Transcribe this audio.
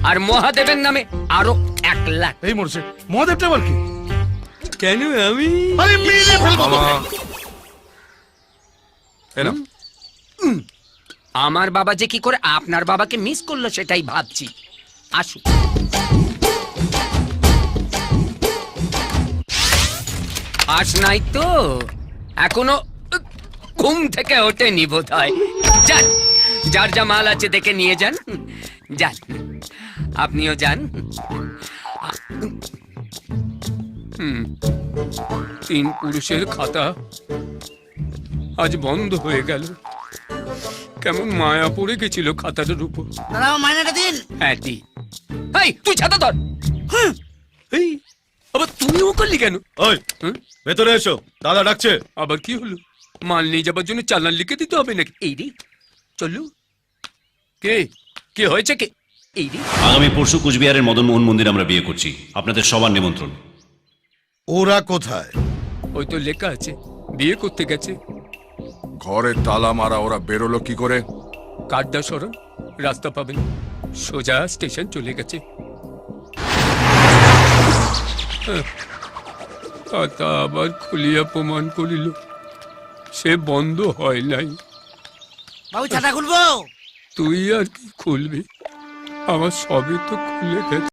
আর মহাদেবের নামে আরো 1 লাখ। এই মরছে মহাদেবটা আবার কি? কেন আমি আরে মেরে ফেলবো তোকে। এনো আমার বাবা যে কি করে আপনার বাবাকে মিস করলো সেটাই ভাবছি। আসুন। আস নাই তো এখনো ঘুম থেকে ওঠেনি বোধ হয়। যান, যার যা মাল আছে দেখে নিয়ে যান। যান, আপনিও যান। 3 পুরুষের খাতা আজ বন্ধ হয়ে গেল। কেমন মায়া পড়ে গেছিল খাতাটার উপর। দাদা মাইনাটা দিন। হ্যাঁ দি। এই তুই ছাতা ধর। এই আবার তুমিও করলি কেন? ওই হুম? ভেতরে এসো, দাদা ডাকছে। আবার কি হলো? মাল নিয়ে যাবার জন্য চালান লিখে দিতে হবে নাকি? এই রে চলু। কে কে হয়েছে কে? এই রে আগামী পরশু কুচবিহারের মদন মোহন মন্দির আমরা বিয়ে করছি, আপনাদের সবার নিমন্ত্রণ। ওরা কোথায়? ওই তো লেখা আছে বিয়ে করতে গেছে। ঘরে তালা মারা, ওরা বেরোলো কি করে? কাড্ডা সরণ, রাস্তা পাবেন, সোজা স্টেশন চলে গেছে। খাতা আবার খুলিয়া প্রমাণ করিল সে বন্ধ হয় নাই। বাবু ছাতা খুলবো? তুই আর কি খুলবি? আমার সবই তো খুলে গেছে।